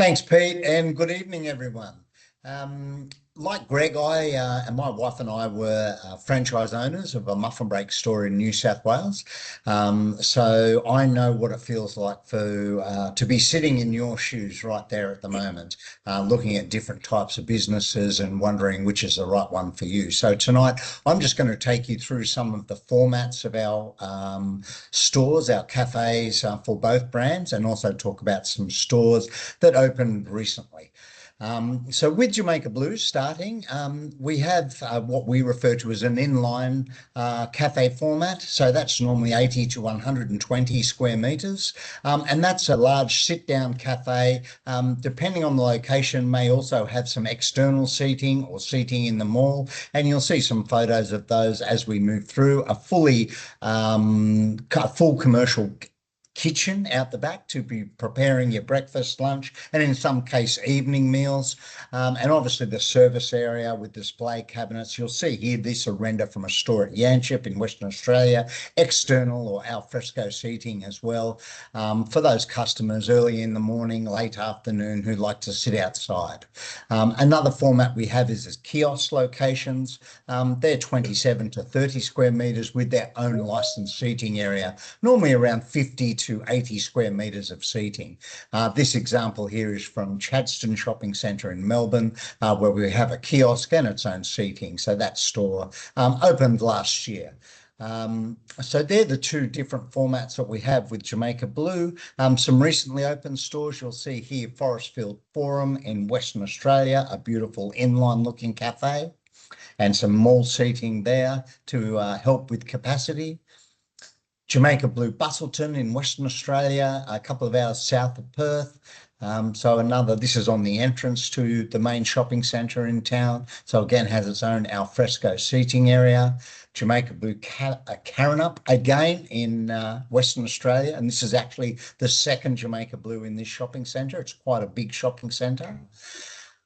Thanks, Pete, and good evening, everyone. Like Greg, I and my wife and I were franchise owners of a Muffin Break store in New South Wales. So I know what it feels like for to be sitting in your shoes right there at the moment, looking at different types of businesses and wondering which is the right one for you. So tonight, I'm just going to take you through some of the formats of our stores, our cafes for both brands, and also talk about some stores that opened recently. So with Jamaica Blue starting, we have what we refer to as an inline cafe format. So that's normally 80 to 120 square metres. And that's a large sit-down cafe. Depending on the location, may also have some external seating or seating in the mall. And you'll see some photos of those as we move through. A full commercial kitchen out the back to be preparing your breakfast, lunch, and in some case evening meals. And obviously the service area with display cabinets. You'll see here this a render from a store at Yanchep in Western Australia, external or al fresco seating as well, for those customers early in the morning, late afternoon who like to sit outside. Another format we have is kiosk locations. They're 27 to 30 square metres with their own licensed seating area, normally around 50 to 80 square metres of seating. This example here is from Chadstone Shopping Centre in Melbourne, where we have a kiosk and its own seating. So that store opened last year. So they're the two different formats that we have with Jamaica Blue. Some recently opened stores, you'll see here Forestfield Forum in Western Australia, a beautiful inline looking cafe, and some mall seating there to help with capacity. Jamaica Blue Bustleton in Western Australia, a couple of hours south of Perth. This is on the entrance to the main shopping centre in town. So again, has its own alfresco seating area. Jamaica Blue Carrinup again in Western Australia. And this is actually the second Jamaica Blue in this shopping centre. It's quite a big shopping centre.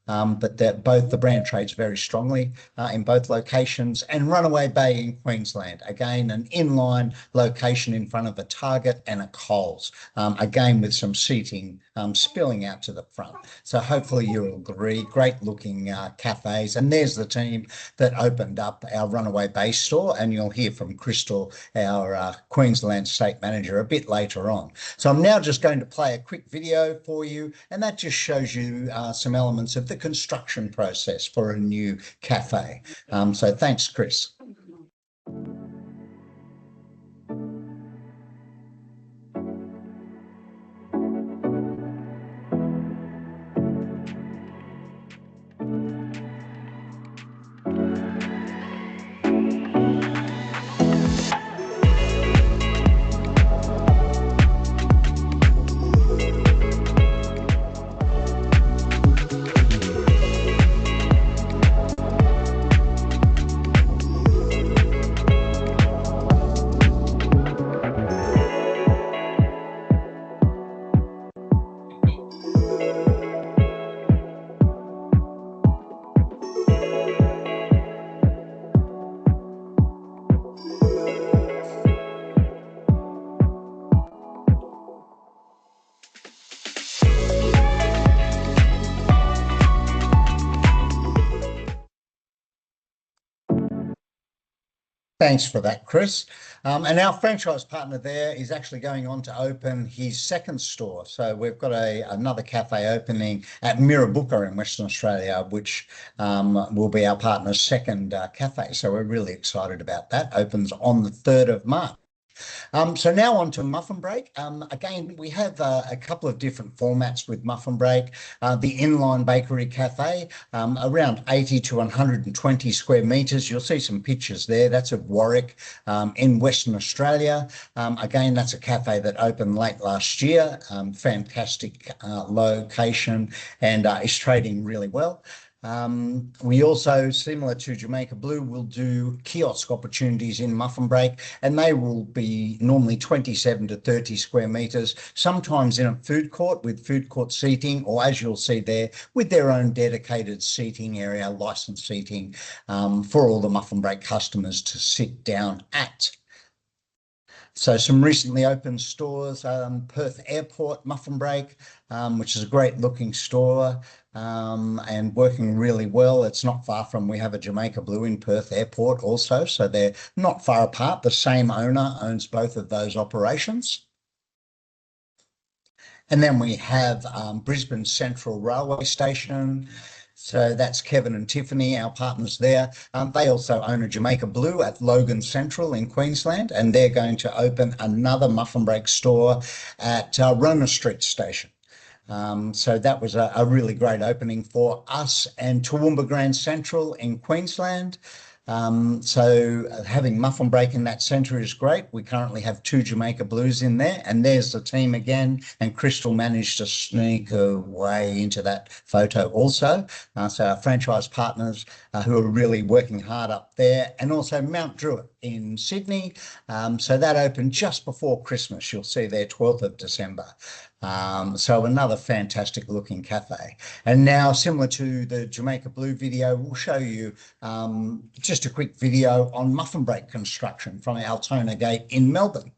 But both the brand trades very strongly in both locations. And Runaway Bay in Queensland, again, an inline location in front of a Target and a Coles, again with some seating spilling out to the front. So hopefully you'll agree, great looking cafes. And there's the team that opened up our Runaway Bay store, and you'll hear from Crystal, our Queensland State Manager, a bit later on. So I'm now just going to play a quick video for you, and that just shows you some elements of the construction process for a new cafe. So thanks, Chris. Thanks for that, Chris. And our franchise partner there is actually going on to open his second store. So we've got another cafe opening at Mirrabooka in Western Australia, which will be our partner's second cafe. So we're really excited about that. Opens on the 3rd of March. So now on to Muffin Break. Again, we have a couple of different formats with Muffin Break. The inline bakery cafe, around 80 to 120 square metres. You'll see some pictures there. That's of Warwick in Western Australia. Again, that's a cafe that opened late last year. Fantastic location and is trading really well. We also, similar to Jamaica Blue, will do kiosk opportunities in Muffin Break, and they will be normally 27 to 30 square metres, sometimes in a food court with food court seating, or as you'll see there, with their own dedicated seating area, licensed seating for all the Muffin Break customers to sit down at. So some recently opened stores, Perth Airport, Muffin Break, which is a great looking store and working really well. It's not far from, we have a Jamaica Blue in Perth Airport also, so they're not far apart. The same owner owns both of those operations. And then we have Brisbane Central Railway Station. So that's Kevin and Tiffany, our partners there. They also own a Jamaica Blue at Logan Central in Queensland, and they're going to open another Muffin Break store at Rona Street Station. So that was a really great opening for us, and Toowoomba Grand Central in Queensland. So having Muffin Break in that centre is great. We currently have 2 Jamaica Blues in there, and there's the team again. And Crystal managed to sneak her way into that photo also. So our franchise partners who are really working hard up there, and also Mount Druitt in Sydney. So that opened just before Christmas. You'll see there 12th of December. So another fantastic looking cafe. And now, similar to the Jamaica Blue video, we'll show you just a quick video on Muffin Break construction from Altona Gate in Melbourne.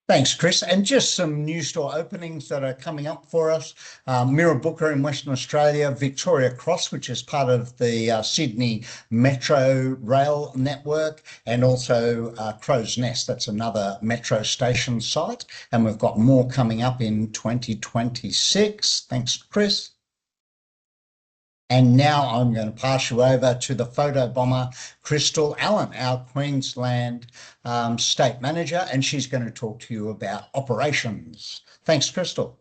Thanks, Chris. And just some new store openings that are coming up for us. Mirrabooka in Western Australia, Victoria Cross, which is part of the Sydney Metro rail network, and also Crow's Nest, that's another metro station site. And we've got more coming up in 2026. Thanks, Chris. And now I'm going to pass you over to the photo bomber, Crystal Allen, our Queensland state manager, and she's going to talk to you about operations. Thanks, Crystal.